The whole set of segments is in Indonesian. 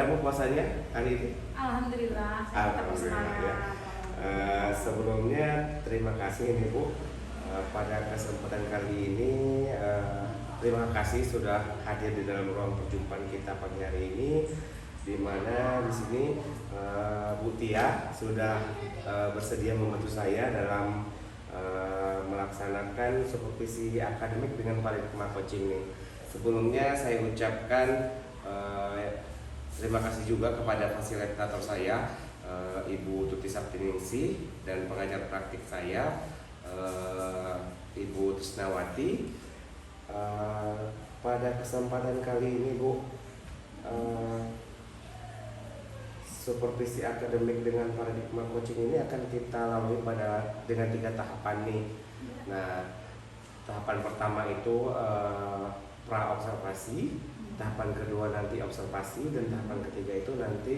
Gimana Bu puasanya hari ini? Alhamdulillah, saya tetap Alhamdulillah ya. semangat. Sebelumnya terima kasih nih Bu, pada kesempatan kali ini terima kasih sudah hadir di dalam ruang perjumpaan kita pagi hari ini, di mana di sini Bu Tia sudah bersedia membantu saya dalam melaksanakan supervisi akademik dengan paradigma coaching nih. Sebelumnya saya ucapkan terima kasih juga kepada fasilitator saya, Ibu Tuti Saptiningsih, dan pengajar praktik saya, Ibu Trisnawati. Pada kesempatan kali ini Bu, supervisi akademik dengan paradigma coaching ini akan kita lalui dengan 3 tahapan nih. Nah, tahapan pertama itu pra observasi, tahapan kedua nanti observasi, dan tahapan ketiga itu nanti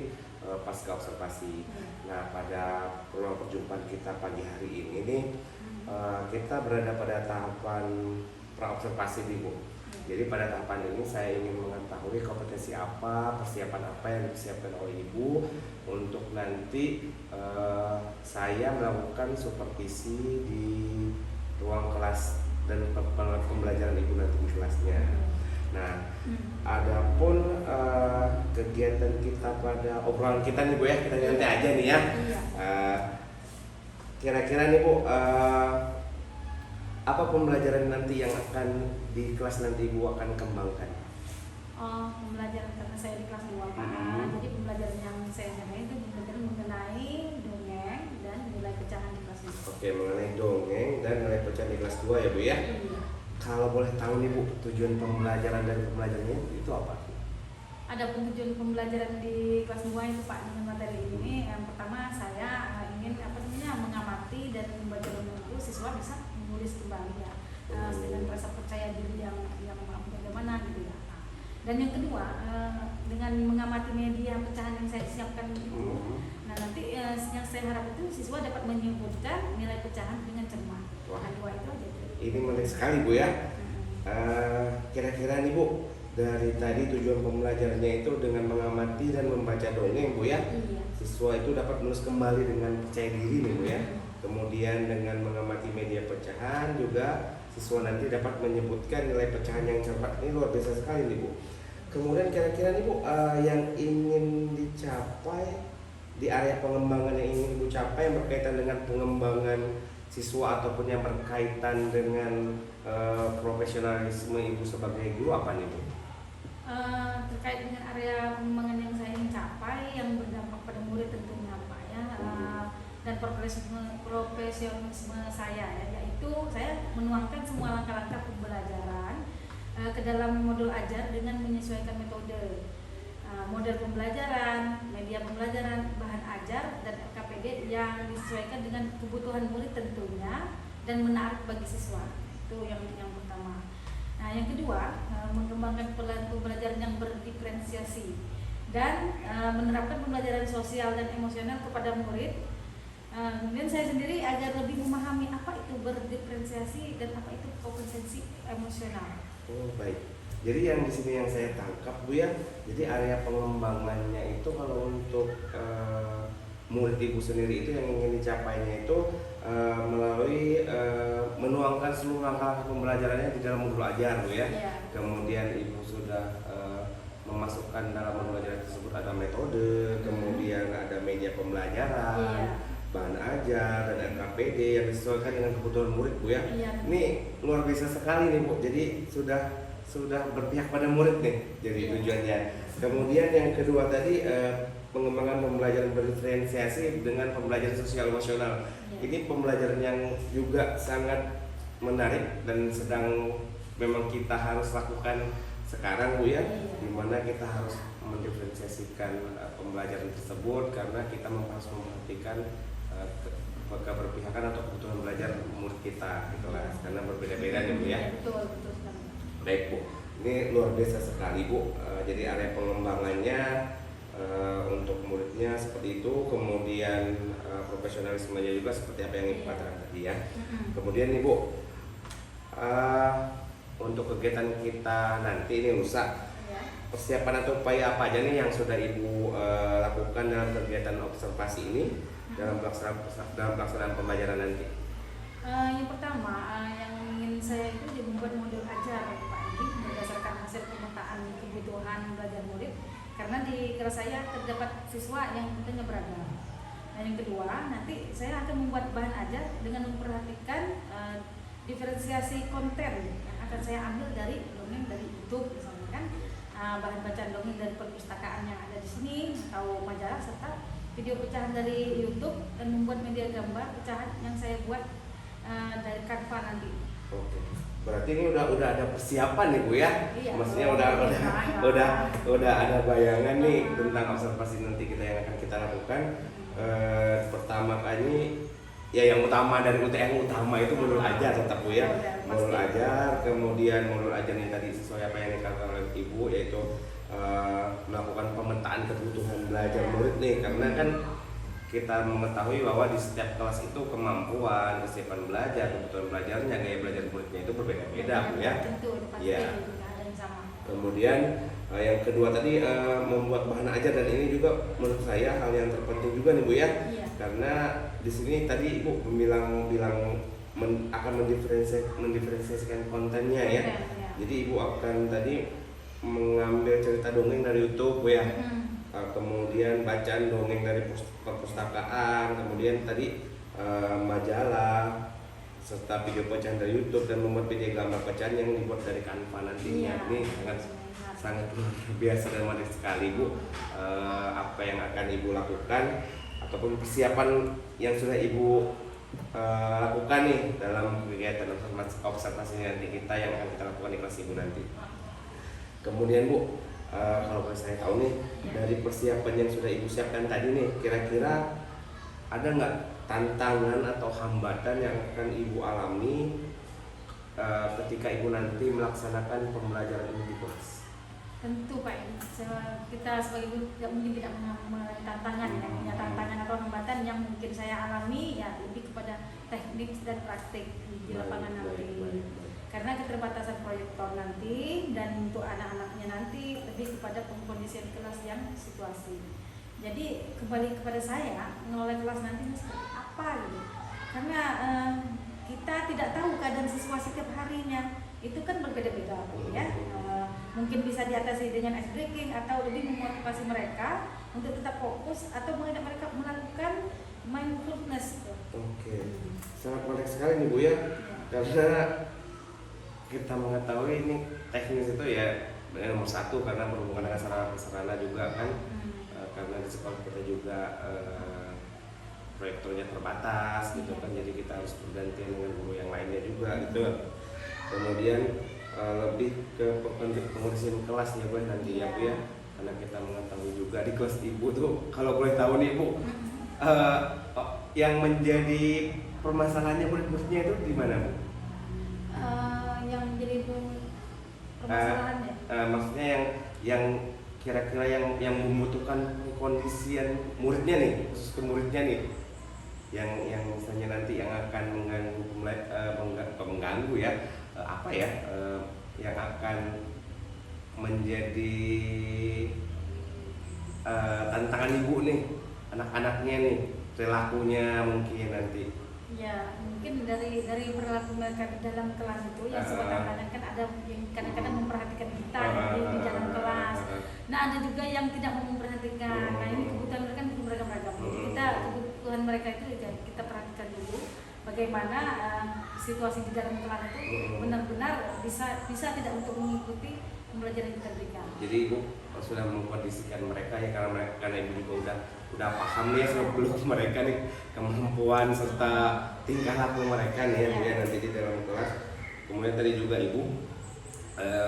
pasca observasi. Nah, pada ruang perjumpaan kita pagi hari ini nih, kita berada pada tahapan pra observasi nih Bu. Jadi pada tahapan ini saya ingin mengetahui kompetensi apa, persiapan apa yang disiapkan oleh Ibu untuk nanti saya melakukan supervisi di ruang kelas dan pembelajaran Ibu nanti di kelasnya. Nah, adapun kegiatan kita pada obrolan kita nih Bu ya, kita nanti aja nih ya. Kira-kira nih Bu, apa pembelajaran nanti yang akan di kelas nanti Ibu akan kembangkan? Oh, pembelajaran karena saya di kelas 2 Pak. Jadi pembelajaran yang saya nyamai itu pembelajaran mengenai dongeng dan nilai pecahan di kelas 2. Oke, mengenai dongeng dan nilai pecahan di kelas 2 ya Bu ya. Kalau boleh tahu nih Bu, tujuan pembelajaran dari pembelajarannya itu apa? Ada tujuan pembelajaran di kelas 2 itu Pak, dengan materi ini. Yang pertama saya ingin mengamati dan membaca dongeng itu siswa bisa menulis kembali ya, dengan rasa percaya diri yang bagaimana gitu ya. Dan yang kedua, dengan mengamati media pecahan yang saya siapkan itu, nah nanti yang saya harap itu siswa dapat menyebutkan nilai pecahan dengan cermat. Wah, 2 itu aja. Ini menarik sekali Bu ya. Kira-kira nih Bu, dari tadi tujuan pembelajarannya itu dengan mengamati dan membaca dongeng Bu ya. Siswa itu dapat menulis kembali dengan percaya diri nih Bu ya. Kemudian dengan mengamati media pecahan juga siswa nanti dapat menyebutkan nilai pecahan yang cermat. Ini luar biasa sekali nih Bu. Kemudian kira-kira nih Bu, yang ingin dicapai di area pengembangan yang ingin Ibu capai yang berkaitan dengan pengembangan siswa ataupun yang berkaitan dengan profesionalisme Ibu sebagai guru apa nih Bu? Terkait dengan area pengembangan yang saya ingin capai yang berdampak pada murid tentunya Pak ya, dan profesionalisme saya ya, yaitu saya menuangkan semua langkah-langkah pembelajaran ke dalam modul ajar dengan menyesuaikan metode, model pembelajaran, media pembelajaran, bahan ajar, dan LKPD yang disesuaikan dengan kebutuhan murid tentunya dan menarik bagi siswa. Itu yang pertama. Nah, yang kedua, mengembangkan pembelajaran yang berdiferensiasi dan menerapkan pembelajaran sosial dan emosional kepada murid. Kemudian saya sendiri agar lebih memahami apa itu berdiferensiasi dan apa itu kompetensi emosional. Oh, baik. Jadi yang di sini yang saya tangkap Bu ya, jadi area pengembangannya itu kalau untuk murid Ibu sendiri itu yang ingin dicapainya itu melalui menuangkan seluruh langkah pembelajarannya di dalam modul ajar Bu ya. Kemudian Ibu sudah memasukkan dalam modul ajar tersebut ada metode, kemudian ada media pembelajaran, bahan ajar, dan LKPD yang disesuaikan dengan kebutuhan murid Bu ya. Ini luar biasa sekali nih Bu. Jadi sudah berpihak pada murid nih. Jadi tujuannya. Kemudian yang kedua tadi pengembangan pembelajaran berdiferensiasi dengan pembelajaran sosial emosional. Ini pembelajaran yang juga sangat menarik dan sedang memang kita harus lakukan sekarang Bu ya, dimana kita harus mendiferensiasikan pembelajaran tersebut karena kita harus memperhatikan keberpihakan atau kebutuhan belajar murid kita gitulah, karena berbeda-beda nih Bu ya. Betul sekali. Baik Bu, ini luar biasa sekali Bu. Jadi area pengembangannya untuk muridnya seperti itu, kemudian profesionalismenya juga seperti apa yang Ibu katakan tadi ya. Kemudian nih Bu, untuk kegiatan kita nanti ini lusa, persiapan atau upaya apa aja nih yang sudah Ibu lakukan dalam kegiatan observasi ini dalam pelaksanaan pembelajaran nanti? Yang pertama, yang ingin saya itu membuat modul ajar Pak Edi berdasarkan hasil pemetaan kebutuhan belajar murid, karena di kelas saya terdapat siswa yang tentunya beragam. Dan yang kedua, nanti saya akan membuat bahan ajar dengan memperhatikan diferensiasi konten yang akan saya ambil dari dongeng dari YouTube misalnya kan, bahan bacaan dongeng dari perpustakaan yang ada di sini atau majalah, serta video pecahan dari YouTube, dan membuat media gambar pecahan yang saya buat dari Canva nanti. Oke. Berarti ini udah ada persiapan nih Bu ya? Iya. Maksudnya udah ada bayangan nih tentang observasi nanti yang akan kita lakukan. Pertama kali ya yang utama dari UTM utama itu modul ajar tetap Bu ya. Modul ajar, kemudian modul ajar yang tadi sesuai apa yang dikatakan oleh Ibu, yaitu melakukan pemetaan kebutuhan belajar murid nih, karena kan kita mengetahui bahwa di setiap kelas itu kemampuan, kesiapan belajar, kebutuhan belajarnya, gaya belajar muridnya itu berbeda-beda Bu ya. Tentu, pasti Ya. ada yang sama. Kemudian yang kedua tadi membuat bahan ajar, dan ini juga menurut saya hal yang terpenting juga nih Bu ya. Iya. Karena di sini tadi Ibu bilang akan mendiferensiasikan kontennya ya. Ya. Jadi Ibu akan tadi mengambil cerita dongeng dari YouTube Bu ya. Kemudian bacaan dongeng dari perpustakaan, kemudian tadi majalah, serta video pecahan dari YouTube, dan membuat video gambar pecahan yang dibuat dari Canva nantinya. Iya. Ini sangat luar biasa dan menarik sekali Bu. Apa yang akan Ibu lakukan ataupun persiapan yang sudah Ibu lakukan nih dalam kegiatan observasi nanti kita yang akan kita lakukan di kelas Ibu nanti. Kemudian Bu, kalau boleh saya tahu nih, dari persiapan yang sudah Ibu siapkan tadi nih, kira-kira ada nggak tantangan atau hambatan yang akan Ibu alami ketika Ibu nanti melaksanakan pembelajaran ini di kelas? Tentu Pak, kita sebagai guru tidak mengalami tantangan, ya, punya tantangan atau hambatan yang mungkin saya alami ya lebih kepada teknik dan praktik di lapangan nanti. Karena keterbatasan proyektor nanti, dan untuk anak-anaknya nanti lebih kepada pengkondisian kelas yang situasi. Jadi kembali kepada saya mengelola kelas nanti seperti apa gitu. Karena kita tidak tahu keadaan siswa setiap harinya, itu kan berbeda-beda ya. Mungkin bisa diatasi dengan ice breaking atau lebih memotivasi mereka untuk tetap fokus, atau mengajak mereka melakukan mindfulness. Oke, sangat menarik sekali nih Bu ya. Karena kita mengetahui ini teknis itu ya nomor satu, karena berhubungan dengan sarana juga kan. Karena di sekolah kita juga proyektornya terbatas gitu kan, jadi kita harus bergantian dengan guru yang lainnya juga gitu. Kemudian lebih ke pengisian kelas ya Bu nanti ya Bu ya, karena kita mengetahui juga di kelas Ibu tuh, kalau boleh tahu nih Bu, yang menjadi permasalahannya murid-muridnya itu di mana Bu? Yang menjadi permasalahannya? Maksudnya yang kira-kira yang membutuhkan kondisian muridnya nih, khusus ke muridnya nih, yang misalnya nanti yang akan mengganggu ya, yang akan menjadi tantangan Ibu nih, anak-anaknya nih, perilakunya mungkin nanti. Ya, mungkin dari perilaku mereka di dalam kelas itu yang sebenarnya kan ada yang kadang-kadang memperhatikan kita di dalam kelas. Nah, ada juga yang tidak mau memperhatikan. Nah, ini kebutuhan mereka kan beragam-ragam. Kita kebutuhan mereka itu kita perhatikan dulu bagaimana situasi di dalam kelas itu benar-benar bisa tidak untuk mengikuti pembelajaran yang kita berikan. Jadi Ibu sudah mengkondisikan mereka ya, karena Ibu juga udah paham nih sebelum mereka nih kemampuan serta tingkah laku mereka nih ya nanti di dalam kelas. Kemudian tadi juga Ibu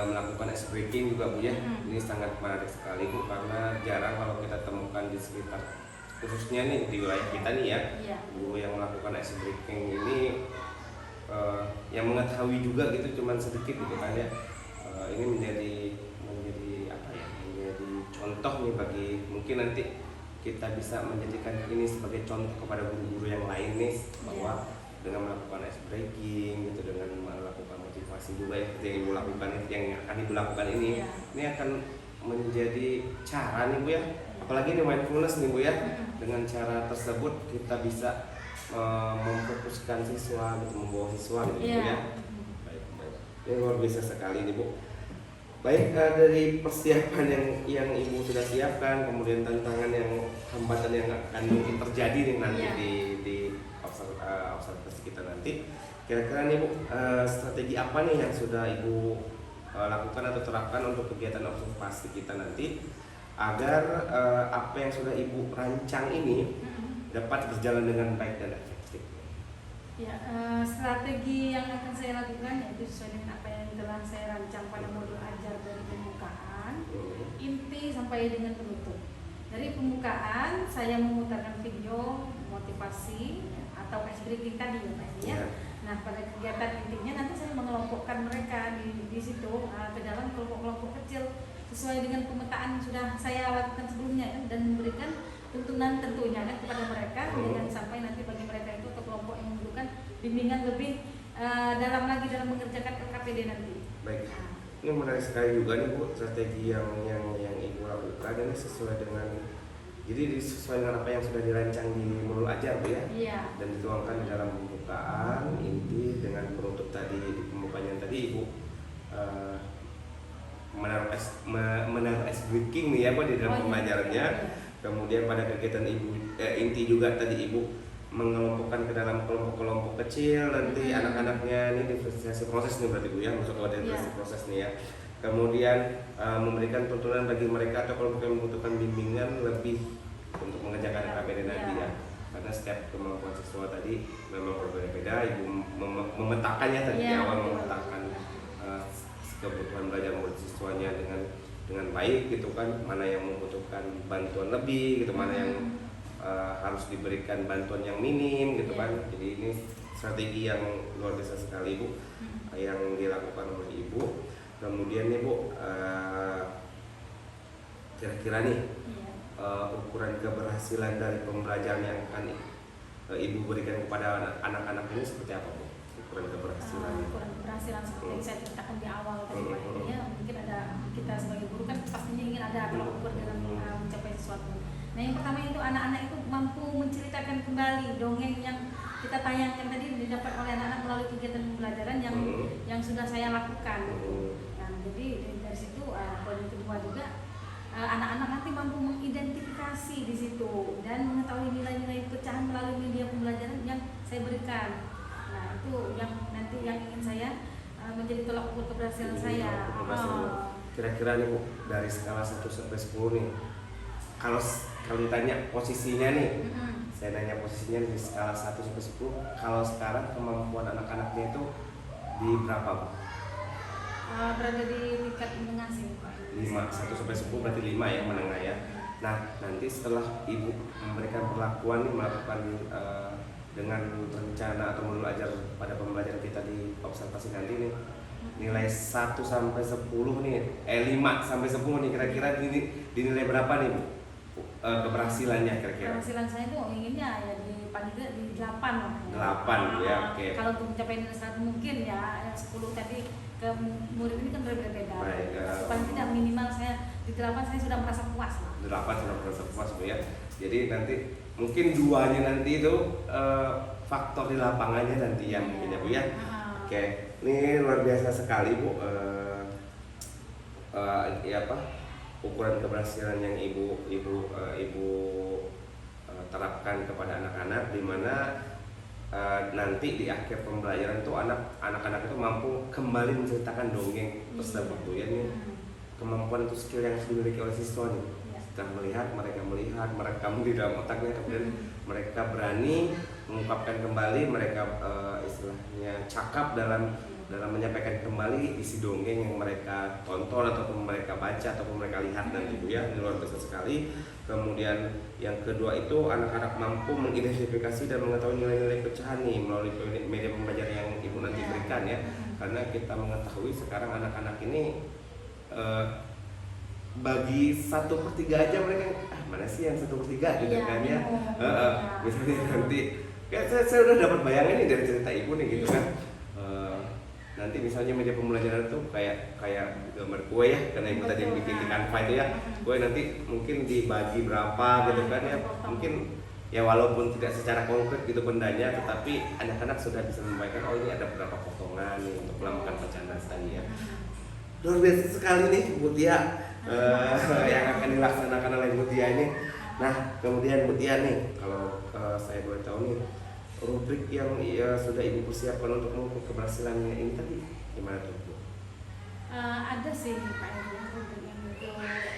melakukan ice breaking juga Bu ya. Ini sangat menarik sekali Bu, karena jarang kalau kita temukan di sekitar, khususnya nih di wilayah kita nih ya, guru yang melakukan ice breaking ini yang mengetahui juga gitu cuman sedikit gitu kan ya. Ini menjadi apa ya, menjadi contoh nih bagi, mungkin nanti kita bisa menjadikan ini sebagai contoh kepada guru-guru yang lain nih, bahwa dengan melakukan ice breaking gitu, dengan melakukan motivasi juga yang Ibu lakukan, yang akan Ibu lakukan ini akan menjadi cara nih Bu ya, apalagi nih mindfulness nih Bu ya, dengan cara tersebut kita bisa memfokuskan siswa gitu, membawa siswa gitu Bu ya. Baik, baik. Ini luar biasa sekali nih Bu. Baik, dari persiapan yang Ibu sudah siapkan, kemudian tantangan yang hambatan yang akan mungkin terjadi nih nanti di observasi kita nanti. Kira-kira nih Bu, strategi apa nih yang sudah Ibu lakukan atau terapkan untuk kegiatan observasi kita nanti agar apa yang sudah Ibu rancang ini dapat berjalan dengan baik dan efektif? Ya, strategi yang akan saya lakukan yaitu sesuai dengan apa yang telah saya rancang pada modul ajar dari pembukaan, inti sampai dengan penutup. Dari pembukaan saya memutarkan video motivasi atau ice breaking tadi ya Pak ya. Nah, pada kegiatan intinya nanti saya mengelompokkan mereka di situ ke dalam kelompok-kelompok kecil sesuai dengan pemetaan yang sudah saya lakukan sebelumnya kan, dan memberikan tuntunan tentunya kan kepada mereka dengan sampai nanti bagi mereka itu ke kelompok yang membutuhkan bimbingan lebih dalam lagi dalam mengerjakan LKPD nanti. Baik. Ini menarik sekali juga nih Bu, strategi yang Ibu lakukan ini sesuai dengan, jadi sesuai dengan apa yang sudah dirancang di modul ajar Bu ya. Iya. Dan dituangkan di dalam pembukaan, inti dengan penutup tadi. Di pembukaan yang tadi Ibu menaruh ice breaking nih ya Bu di dalam pembelajarannya. Kemudian pada kegiatan Ibu inti juga tadi Ibu mengelompokkan ke dalam kelompok-kelompok kecil nanti anak-anaknya ini diferensiasi proses nih berarti Bu ya, maksud diferensiasi proses nih ya. Kemudian memberikan tuntunan bagi mereka atau kelompok yang membutuhkan bimbingan lebih untuk mengerjakan LKPD nanti ya. Karena setiap kemampuan siswa tadi memang berbeda-beda. Ibu memetakannya tadi di awal, memetakan kebutuhan belajar siswanya dengan baik gitu kan, mana yang membutuhkan bantuan lebih gitu, mana yang harus diberikan bantuan yang minim gitu kan. Jadi ini strategi yang luar biasa sekali Bu yang dilakukan oleh Ibu. Kemudian nih Bu, kira-kira nih ukuran keberhasilan dari pembelajaran yang akan Ibu berikan kepada anak-anak ini seperti apa Bu? Ukuran keberhasilan. Ukuran keberhasilan seperti yang saya ceritakan di awal tadi Pak ya, mungkin ada, kita sebagai guru kan pastinya ingin ada tolak ukur dalam mencapai sesuatu. Nah yang pertama itu anak-anak itu mampu menceritakan kembali dongeng yang kita tayangkan tadi didapat oleh anak-anak melalui kegiatan pembelajaran yang sudah saya lakukan. Nah jadi dari situ poin kedua juga anak-anak nanti mampu mengidentifikasi di situ dan mengetahui nilai-nilai pecahan melalui media pembelajaran yang saya berikan. Nah itu yang nanti yang ingin saya menjadi tolak ukur keberhasilan saya. Kira-kira nih Bu, dari skala 1 sampai 10 nih, kalau ditanya posisinya nih, saya nanya posisinya di skala 1 sampai 10, kalau sekarang kemampuan anak-anaknya itu di berapa Bu? Berada di tingkat menengah sih Pak. 5, 1 sampai 10 berarti 5 ya, menengah ya. Nah nanti setelah Ibu memberikan perlakuan nih, melakukan dengan rencana atau modul ajar pada pembelajaran kita di observasi nanti nih, nilai 1 sampai 10 nih, 5 sampai 10 nih, kira-kira dinilai berapa nih Bu? Keberhasilannya kira-kira? Keberhasilan saya itu inginnya ya paling tidak di 8 lah. 8 ya, oke. Kalau untuk mencapai nilai 100 mungkin ya 10 tadi ke murid ini kan berbeda-beda. Baik. Paling tidak minimal saya di 8 saya sudah merasa puas lah. 8 sudah merasa puas Bu ya. Jadi nanti mungkin 2-nya nanti itu faktor di lapangannya nanti yang mungkin ya Bu ya. Oke, ini luar biasa sekali Bu. Ukuran keberhasilan yang ibu terapkan kepada anak-anak, di mana nanti di akhir pembelajaran itu anak-anak itu mampu kembali menceritakan dongeng tersebut Bu ya. Ini kemampuan itu skill yang harus dimiliki oleh siswa nih. Setelah mereka merekam di dalam otaknya, kemudian mereka berani mengungkapkan kembali, mereka istilahnya cakap dalam menyampaikan kembali isi dongeng yang mereka tonton ataupun mereka baca ataupun mereka lihat nanti Bu ya. Ini luar biasa sekali. Kemudian yang kedua itu anak-anak mampu mengidentifikasi dan mengetahui nilai-nilai pecahan nih melalui media pembelajaran yang Ibu nanti berikan ya. Karena kita mengetahui sekarang anak-anak ini bagi 1/3 aja mereka mana sih yang 1/3 gitu kan ya. Misalnya nanti saya udah dapat bayangan nih dari cerita Ibu nih gitu kan. nanti misalnya media pembelajaran tuh kayak gambar kue ya, karena ibu tadi yang bikin di Canva itu ya, kue nanti mungkin dibagi berapa gitu kan ya, mungkin ya walaupun tidak secara konkret gitu bendanya, tetapi anak-anak sudah bisa membayangkan oh ini ada berapa potongan nih untuk melakukan perencanaan tadi ya. Luar biasa sekali nih Bu Tia yang akan dilaksanakan oleh Bu Tia ini. Nah kemudian Bu Tia nih, kalau saya boleh tahu nih, rubrik yang sudah Ibu persiapkan untuk mengukur keberhasilannya ini tadi gimana tuh Bu? Ada sih Pak Edi, rubrik yang untuk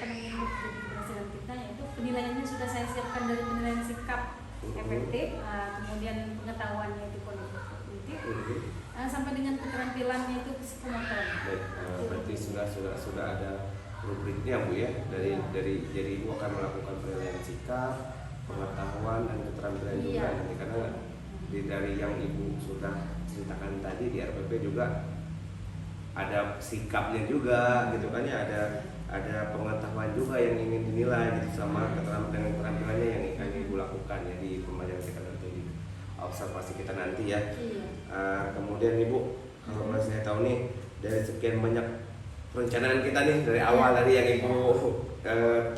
mengukur keberhasilan kita, yaitu penilaiannya sudah saya siapkan dari penilaian sikap efektif, kemudian pengetahuannya itu kognitif, sampai dengan keterampilannya itu psikomotor. Baik, berarti sudah ada rubriknya Bu ya, dari Ibu akan melakukan penilaian sikap, pengetahuan dan keterampilan juga nanti, karena dari yang Ibu sudah ceritakan tadi di RPP juga ada sikapnya juga gitu kan ya, ada pengetahuan juga yang ingin dinilai gitu, sama keterampilannya yang akan Ibu lakukan ya di pembelajaran kita nanti, di observasi kita nanti ya. Kemudian Ibu, kalau boleh saya tahu nih, dari sekian banyak perencanaan kita nih dari awal dari yang Ibu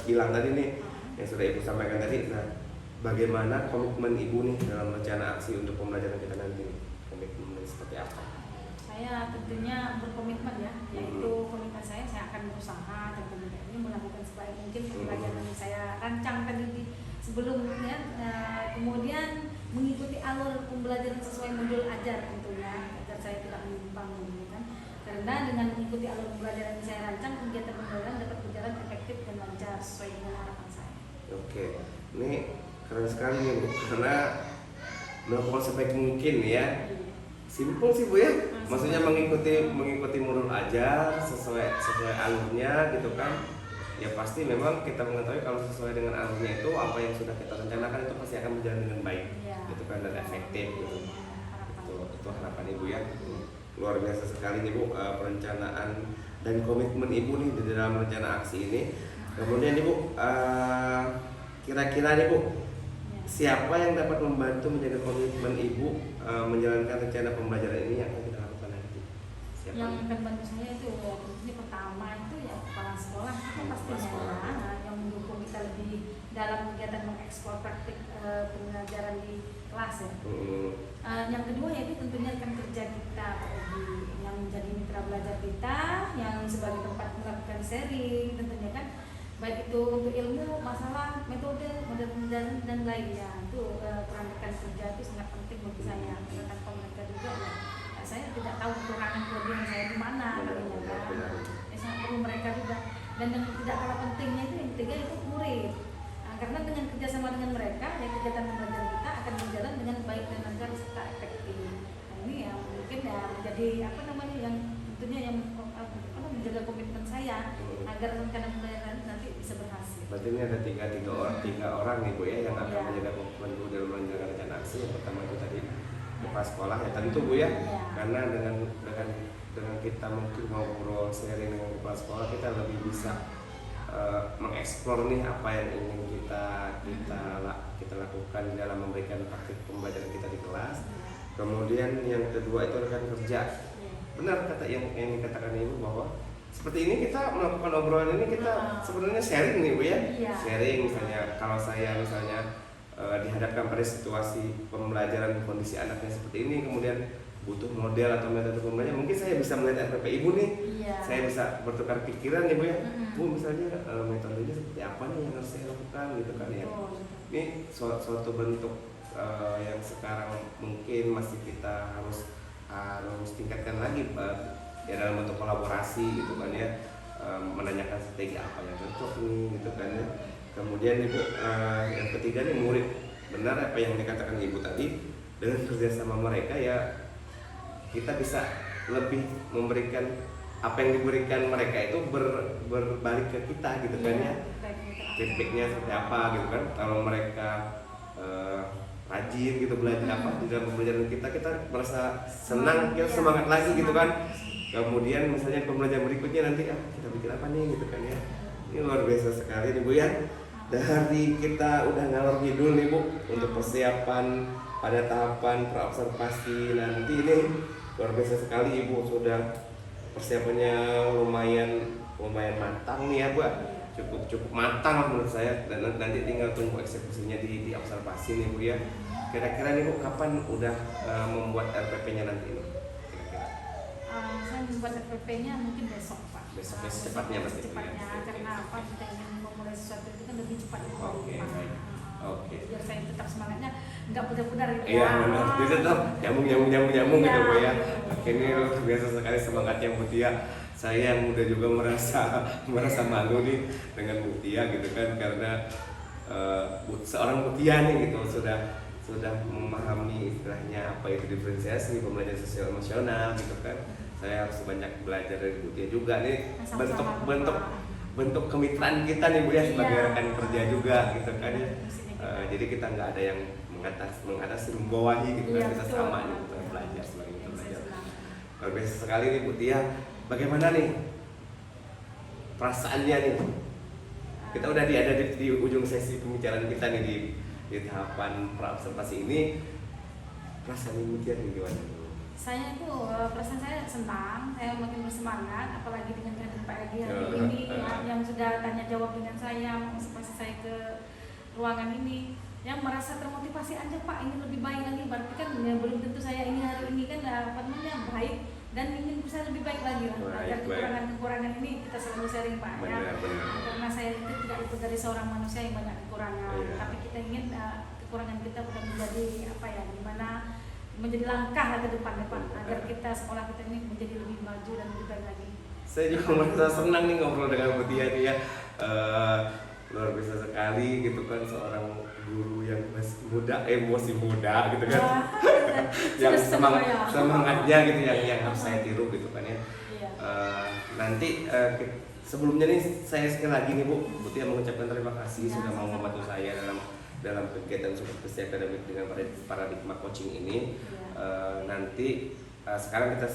bilang tadi nih, yang sudah Ibu sampaikan tadi, nah bagaimana komitmen Ibu nih dalam rencana aksi untuk pembelajaran kita nanti? Komitmen seperti apa? Saya tentunya berkomitmen ya, yaitu komitmen saya akan berusaha tentunya ini melakukan sebaik mungkin pembelajaran yang saya rancang tadi sebelumnya, kemudian mengikuti alur pembelajaran sesuai modul ajar tentunya, agar saya tidak menyimpang gitu kan. Karena dengan mengikuti alur pembelajaran yang saya rancang, kegiatan pembelajaran dapat berjalan efektif dan lancar sesuai dengan harapan saya. Oke, ini keren sekali nih Bu, karena melakukan sebaik mungkin ya. Simpel sih Bu ya, maksudnya mengikuti modul ajar sesuai alurnya gitu kan. Ya pasti memang kita mengetahui kalau sesuai dengan alurnya itu, apa yang sudah kita rencanakan itu pasti akan berjalan dengan baik gitu kan, dan efektif gitu. Itu harapan Ibu ya. Luar biasa sekali nih Bu, perencanaan dan komitmen Ibu nih di dalam rencana aksi ini. Kemudian Ibu, kira-kira nih Bu, siapa yang dapat membantu menjaga komitmen Ibu menjalankan rencana pembelajaran ini yang akan kita lakukan nanti? Siapa? Yang akan bantu saya itu tentunya pertama itu ya kepala sekolah, pastinya yang mendukung kita lebih dalam kegiatan mengeksplor praktik pembelajaran di kelas ya. Yang kedua yaitu tentunya rekan kerja kita yang menjadi mitra belajar kita, yang sebagai tempat melakukan sharing tentunya kan, baik itu untuk ilmu, masalah, metode dan lainnya. Itu peran rekan kerja itu sangat penting bagi saya, karena tanpa mereka juga ya saya tidak tahu kekurangan kelebihan saya di mana kalinya kan. Sangat perlu mereka juga. Dan yang tidak kalah pentingnya itu yang ketiga itu murid. Karena dengan kerjasama dengan mereka, ya kegiatan pembelajaran kita akan berjalan dengan baik dan lancar serta efektif. Nah, ini yang mungkin ya menjadi yang tentunya yang menjaga komitmen saya agar rencana pembelajaran nanti bisa berhasil. Berarti ini ada tiga orang nih Bu ya, yang akan menjaga komitmen Bu dalam menjalankan rencana aksi. Yang pertama itu tadi kepala sekolah ya tentu Bu ya, karena dengan kita mungkin ngobrol sharing dengan kepala sekolah, kita lebih bisa mengeksplor nih apa yang ingin kita lakukan dalam memberikan praktik pembelajaran kita di kelas. Kemudian yang kedua itu rekan kerja. Benar kata yang dikatakan Ibu, bahwa seperti ini kita melakukan obrolan ini, kita sebenarnya sharing nih Bu ya. Sharing misalnya, kalau saya dihadapkan pada situasi pembelajaran kondisi anaknya seperti ini, kemudian butuh model atau metode pembelajaran, mungkin saya bisa melihat RPP Ibu nih. Saya bisa bertukar pikiran nih Bu ya. Bu misalnya metodenya seperti apa nih yang harus saya lakukan gitu kan ya. Ini suatu bentuk yang sekarang mungkin masih kita harus tingkatkan lagi ya, dalam bentuk kolaborasi gitu kan ya, menanyakan strategi apa yang cocok nih gitu kan ya. Kemudian Ibu, yang ketiga nih murid. Benar apa yang dikatakan Ibu tadi, dengan kerjasama mereka ya kita bisa lebih memberikan apa yang diberikan mereka itu berbalik ke kita gitu kan ya. Feedbacknya seperti apa gitu kan. Kalau mereka rajin gitu belajar apa di dalam pembelajaran kita merasa senang, kita semangat lagi gitu kan. Kemudian misalnya pembelajaran berikutnya nanti kita bikin apa nih gitu kan ya. Ini luar biasa sekali nih Bu ya. Dari kita udah ngalor ngidul nih Bu untuk persiapan pada tahapan praobservasi nanti nih, luar biasa sekali Ibu, sudah persiapannya lumayan matang nih ya Bu. Cukup matang menurut saya, dan nanti tinggal tunggu eksekusinya di observasi nih Bu ya. Kira-kira nih Bu, kapan udah membuat RPP-nya nanti ini? Kira-kira? Saya membuat RPP-nya mungkin besok Pak. Besok secepatnya pasti Bu ya. Secepatnya, karena apa, kita ingin memulai sesuatu itu kan lebih cepat. Oke, baik. Oke. Biar saya tetap semangatnya, nggak pudar-pudar gitu. Iya benar, dia tetap nyambung gitu Bu ya. Iya. Oke, ini luar biasa sekali semangatnya Bu Tia. Saya yang muda juga merasa malu nih dengan Bu Tia gitu kan, karena seorang Bu Tia nih gitu sudah memahami istilahnya apa itu diferensiasi pembelajaran sosial emosional gitu kan. Saya harus banyak belajar dari Bu Tia juga nih, bentuk kemitraan kita nih Bu ya, sebagai rekan kerja juga gitu kan ya. Jadi kita nggak ada yang mengatasi membawahi gitu kan, kita sama nih kita belajar sebagai kita belajar. Luar biasa sekali nih Bu Tia. Bagaimana nih perasaannya nih? Kita udah ada di ujung sesi pembicaraan kita nih di tahapan pra-observasi ini. Perasaan Ibu Tia nih gimana? Saya itu perasaan saya senang, saya makin bersemangat, apalagi dengan kehadiran Pak Edi hari ini yang sudah tanya jawab dengan saya, mengobservasi saya ke ruangan ini, yang merasa termotivasi aja Pak, ini lebih baik lagi. Berarti kan ya, belum tentu saya ini hari ini kan apa namanya baik, dan ingin bisa lebih baik lagi lah. Agar kekurangan ini kita selalu sharing Pak ya. Karena saya itu tidak itu dari seorang manusia yang banyak kekurangan, tapi kita ingin kekurangan kita bukan menjadi apa ya, gimana menjadi langkah ke depan agar kita sekolah kita ini menjadi lebih maju dan lebih baik lagi. Saya juga merasa senang nih ngobrol dengan Bu Tia nih ya. Luar biasa sekali gitu kan, seorang guru yang masih muda, emosi muda gitu kan. Yang semangatnya gitu yang harus saya tiru gitu kan ya. Nanti sebelumnya nih saya sekali lagi nih Bu Tia mengucapkan terima kasih sudah mau membantu saya dalam kegiatan supervisi akademik dengan paradigma coaching ini. Nanti sekarang kita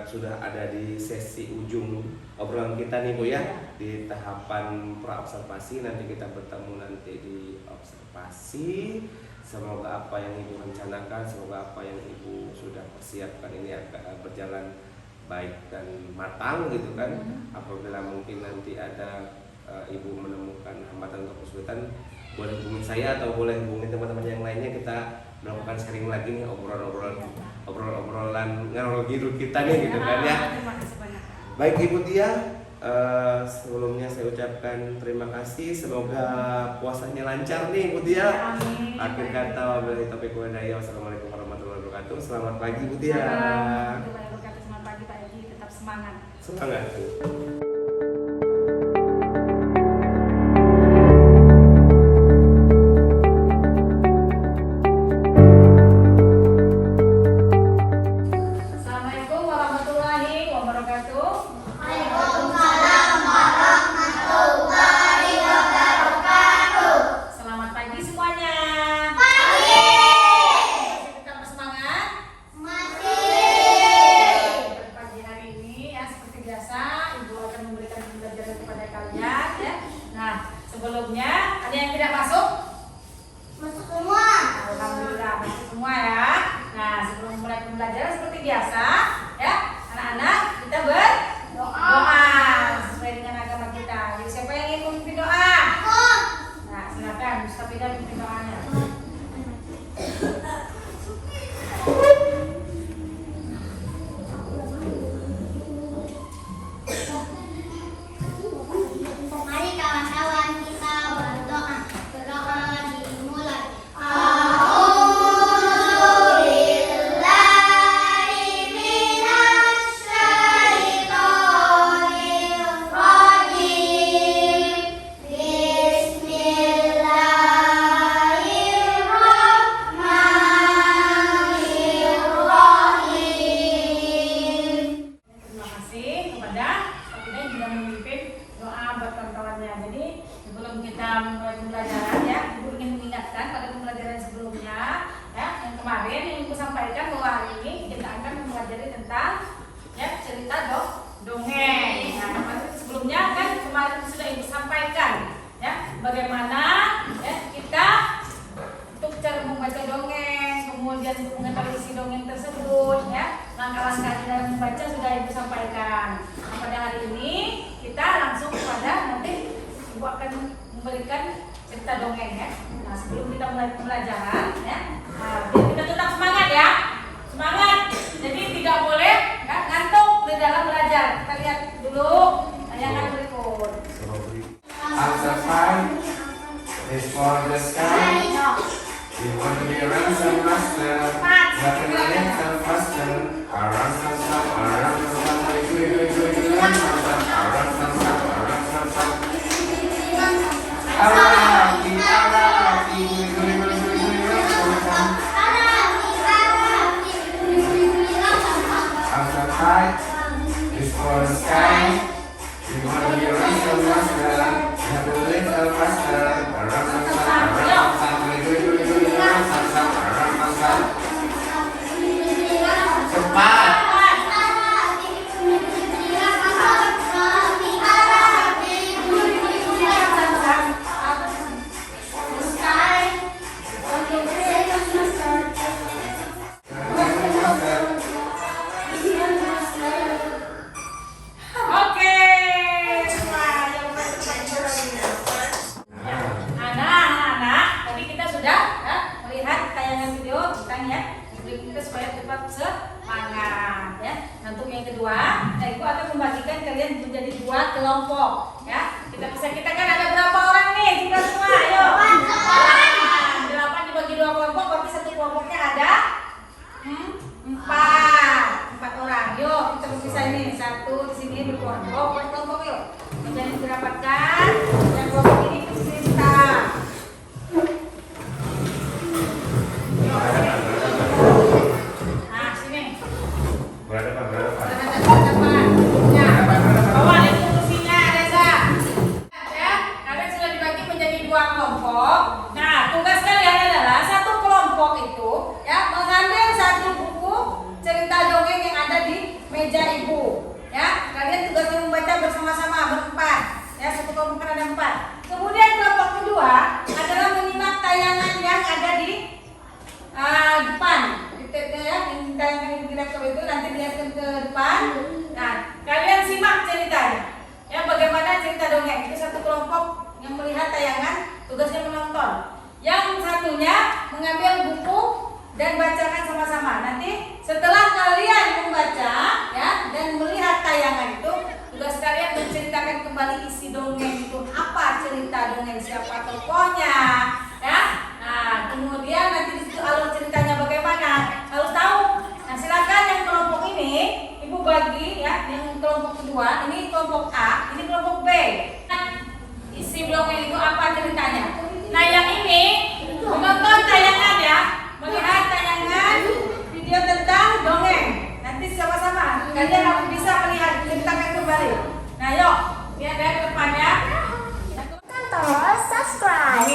sudah ada di sesi ujung obrolan kita nih Bu ya, di tahapan pra-observasi. Nanti kita bertemu nanti di observasi. Semoga apa yang Ibu rencanakan, semoga apa yang Ibu sudah persiapkan ini akan berjalan baik dan matang gitu kan. Apabila mungkin nanti ada Ibu menemukan hambatan atau kesulitan, boleh hubungi saya atau boleh hubungi teman-teman yang lainnya. Kita melakukan sharing lagi nih, obrolan ngalor ngidul kita nih gitu kan ya. Baik Ibu Tia, sebelumnya saya ucapkan terima kasih. Semoga puasanya lancar nih Ibu Tia. Akhir kata wabillahi taufiq wal hidayah. Wassalamualaikum warahmatullahi wabarakatuh. Selamat pagi Ibu Tia. Selamat pagi Pak Edi, tetap semangat. Semangat. Sebelumnya ada yang tidak masuk? Masuk semua. Alhamdulillah masuk semua ya. Nah, sebelum mulai pembelajaran seperti biasa ya, anak-anak kita berdoa sesuai dengan agama kita. Jadi siapa yang ingin memimpin doa? Nah, silakan Mustafida memimpin doanya. Mari kawan-kawan kita berdoa. Berdoa dimulai. Bismillahirrahmanirrahim. pembelajaran ya. Biar kita tetap semangat ya. Semangat. Jadi tidak boleh ngantuk di dalam belajar. Kita lihat dulu tayangan berikut. Answer 5 is for the sky. You want to be a ransom master. Nothing like the faster. A ransom stop, a ransom stop. Arabi, Arabi, Answer 5 is for the sky. You want to be a ransom master. Have a little faster. A ransom stop, a ransom stop. Cepat. Oke. Anak-anak, tadi kita sudah melihat tayangan video tentang ya kita supaya tetap semangat ya. Nah, untuk yang kedua, Ibu akan membagikan kalian menjadi 2 kelompok ya. Kita kan ada berapa orang nih? Kita semua, ayo. 8 dibagi 2 kelompok, berarti satu kelompoknya ada 4 orang. Yuk, kita berpisah ini. 1 di sini di kelompok yuk. Menjadi mendapatkan yang kelompok ini cerita. Nah, sini. Berapa? Ya, bawa itu kursinya, Reza. Ya, kalian sudah dibagi menjadi 2 kelompok. Nah, tugas kalian adalah satu kelompok itu ya mengambil satu buku cerita dongeng yang ada di meja ibu. Ya, kalian tugasnya membaca bersama-sama berempat. Ya, satu kelompok kan ada 4. Kemudian kelompok kedua adalah menyimak tayangan yang ada di depan. Ya, yang tayangan di laptop itu nanti dilihatkan ke depan. Nah, kalian simak ceritanya. Ya, bagaimana cerita dongeng. Itu satu kelompok yang melihat tayangan, tugasnya menonton. Yang satunya mengambil buku dan bacakan sama-sama. Nanti setelah kalian membaca ya dan melihat tayangan itu, tugas kalian menceritakan kembali isi dongeng itu. Apa cerita dongeng, siapa tokohnya, ya. Nah, kemudian nanti di situ alur ceritanya bagaimana. Harus tahu. Nah, silakan yang kelompok ini Ibu bagi ya, yang kelompok kedua, ini kelompok A, ini kelompok B. Nah, isi dongeng itu apa ceritanya? Nah, yang ini menonton tayangan ya, melihat tayangan video tentang dongeng. Nanti sama-sama kalian harus bisa melihat, ceritakan kembali. Nah, yuk, lihat dari depannya. Tekan tombol subscribe.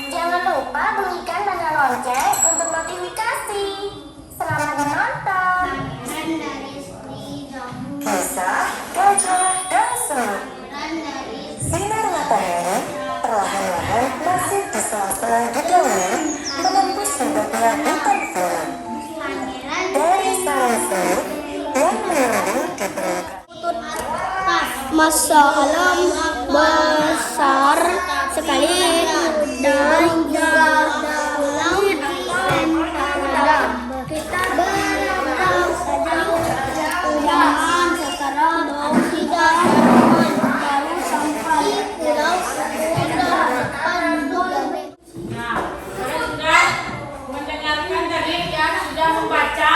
Jangan lupa bunyikan tanda lonceng untuk notifikasi. Selamat menonton. Desa Gajah Dasar. Sinar matahari perlahan-lahan masih di sela-sela gedungnya menembus hendaknya hutan film. Dari sana dan menunggu di belakang. Masya alam besar sekali dan pulau dan dalam kita berendam sejauh udahan sekarang tidak jauh sampai pulau Nah, kalian sudah mendengarkan tadi ya, sudah membaca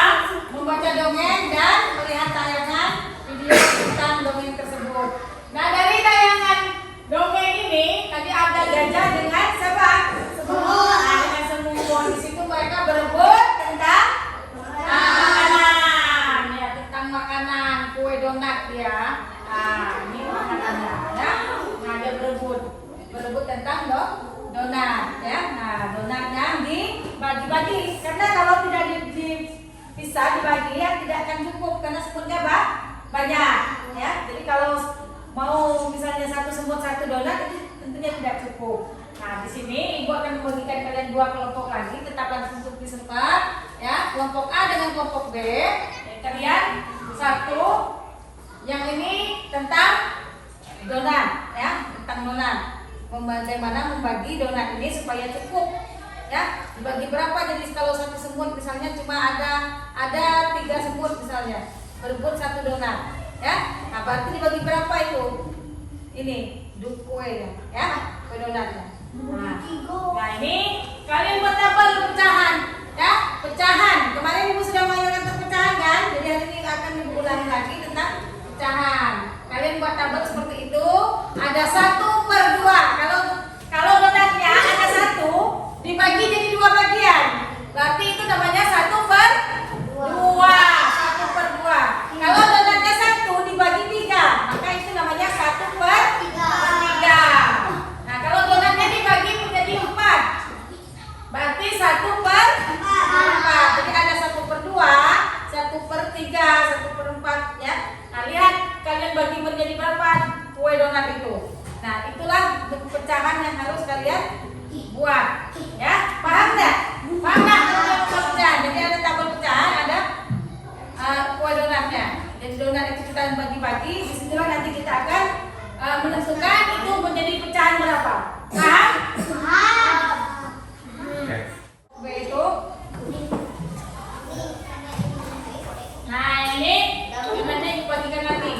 dongeng dan melihat tayangan video tentang dongeng tersebut. Nah, dari tayangan dongeng ini tadi ada gajah dengan siapa? Semut. Nah, dengan semut. Di situ mereka berebut tentang makanan. Ya, tentang makanan, kue donat ya. Nah, ini makanannya ya. Nah, dia berebut tentang donat ya. Nah, donatnya dibagi-bagi karena kalau tidak bisa dibagi ya tidak akan cukup karena semutnya banyak ya. Jadi kalau mau misalnya satu semut satu donat itu tentunya tidak cukup. Nah, di sini Ibu akan membagikan kalian 2 kelompok lagi, tetap langsung untuk disertai ya. Kelompok A dengan kelompok B. Ya, kalian satu yang ini tentang donat ya, tentang donat. Bagaimana membagi donat ini supaya cukup ya. Dibagi berapa? Jadi kalau satu semut misalnya cuma ada 3 semut misalnya berebut 1 donat, ya. Nah, berarti dibagi berapa itu? Ini kue ya, kue donatnya. Nah ini kalian buat tabel pecahan, ya, pecahan. Kemarin ibu sudah mengajarkan tentang pecahan kan? Jadi hari ini akan ibu ulangi lagi tentang pecahan. Kalian buat tabel seperti itu. Ada 1/2. Kalau donatnya ada 1 dibagi jadi 2 bagian. Berarti itu namanya 1/2. 1/2. Kalau donatnya 1 dibagi 3, maka itu namanya 1/3. Nah, kalau donatnya dibagi menjadi 4, berarti 1/4. Jadi ada 1/2, 1/3, 1/4 ya. Nah, lihat kalian bagi menjadi berapa kue donat itu. Nah, itulah pecahan yang harus kalian buat. Ya, paham nggak? Paham nggak tabel pecahan? Jadi ada tabel pecahan, ada kue donatnya. Jadi donat itu kita bagi-bagi. Disitulah nanti kita akan menentukan itu menjadi pecahan berapa. Paham? Oke itu. Nah ini gimana ibu bagikan nanti?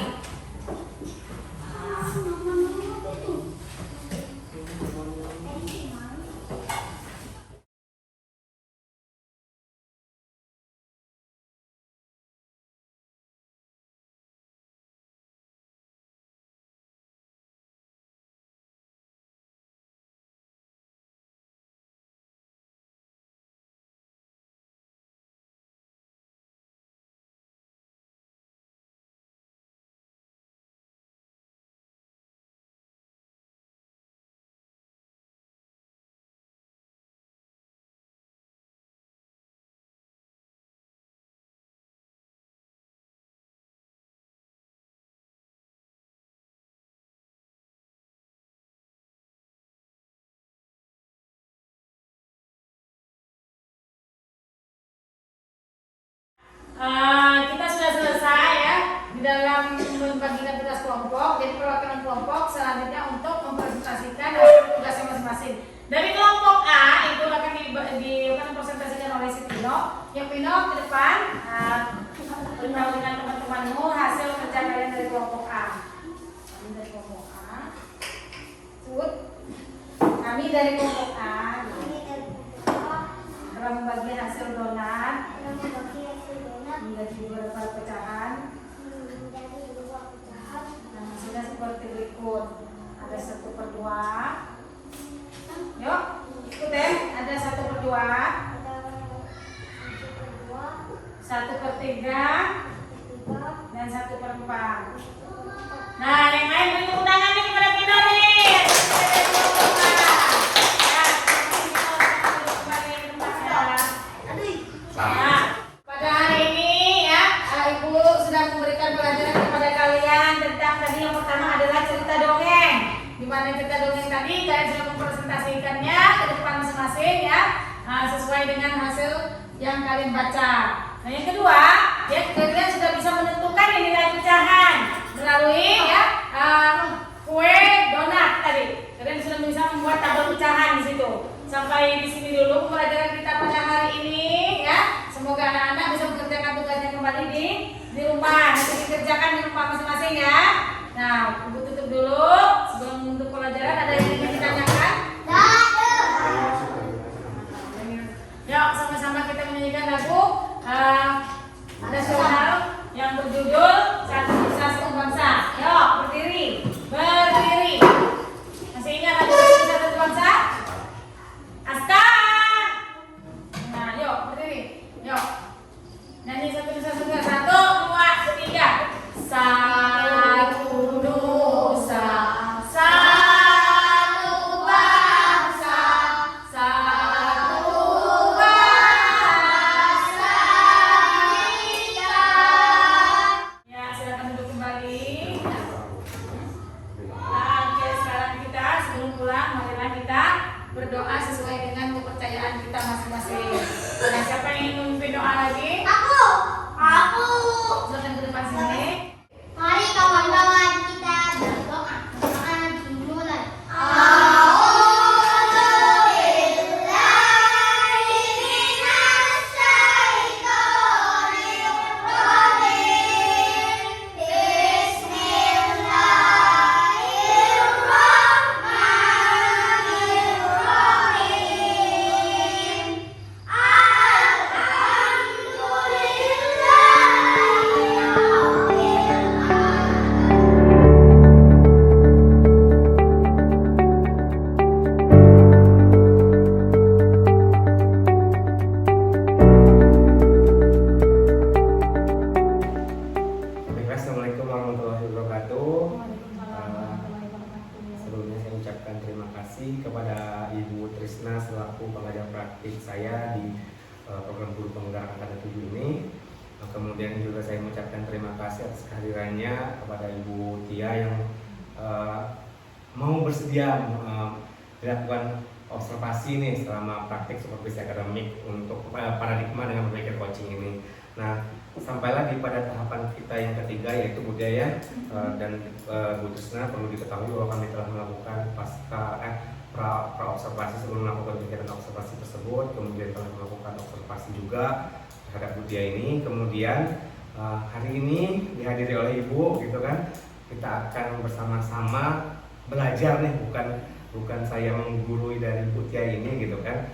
Kita sudah selesai ya di dalam membagikan tugas kelompok. Jadi perwakilan kelompok selanjutnya untuk mempresentasikan tugasnya masing-masing. Dari kelompok A itu akan dipresentasikan oleh si Pino. Yang Pino ke depan beritahu dengan teman-temanmu hasil kerja kalian dari kelompok A. Dari kelompok A. Sebut. Kami dari kelompok A dalam membagi hasil donat menjadi beberapa pecahan. Nah, hasilnya seperti berikut. Ada 1/2. Yuk, ikut deh. Ada 1/2, 1/3, dan 1/4. Nah, yang lain beri tepuk tangan nih kepada Pino nih. Nah, pada hari ini ya, Ibu sudah memberikan pelajaran kepada kalian tentang tadi yang pertama adalah cerita dongeng. Di mana cerita dongeng tadi kalian sudah mempresentasikannya ke depan masing-masing ya, sesuai dengan hasil yang kalian baca. Nah, yang kedua, ya kalian sudah bisa menentukan nilai pecahan melalui ya kue donat tadi. Kalian sudah bisa membuat tabel pecahan di situ. Sampai di sini dulu pelajaran kita pada hari ini ya. Semoga anak-anak bisa mengerjakan tugasnya kembali di rumah. Nanti dikerjakan di rumah masing-masing ya. Nah, Ibu tutup dulu sebelum untuk pelajaran. Ada yang ingin ditanyakan? Yuk, sama-sama kita menyanyikan lagu nasional yang berjudul Satu Nusa Satu Bangsa. Yuk, berdiri, berdiri. Masih ingat lagu Satu Nusa Satu Bangsa? Aska. Nah, yuk berdiri. Yuk. Nyanyi Satu Nusa Satu Bangsa. 1, 2, 3. Satu Nusa, satu bangsa, satu bangsa kita. Ya, silakan duduk kembali. mengajar praktik saya di program guru penggerak angkatan 7 ini. Kemudian juga saya mengucapkan terima kasih atas kehadirannya kepada Ibu Tia yang mau bersedia dilakukan observasi nih selama praktik supervisi akademik untuk paradigma dengan berpikir coaching ini. Nah, sampailah pada tahapan kita yang ketiga, yaitu budaya dan Bu Trisna perlu diketahui bahwa kami telah melakukan pra-observasi sebelum melakukan kegiatan observasi tersebut, kemudian telah melakukan observasi juga terhadap budaya ini. Kemudian hari ini dihadiri oleh Ibu gitu kan, kita akan bersama-sama belajar nih, bukan saya menggurui dari Bu Tia ini gitu kan,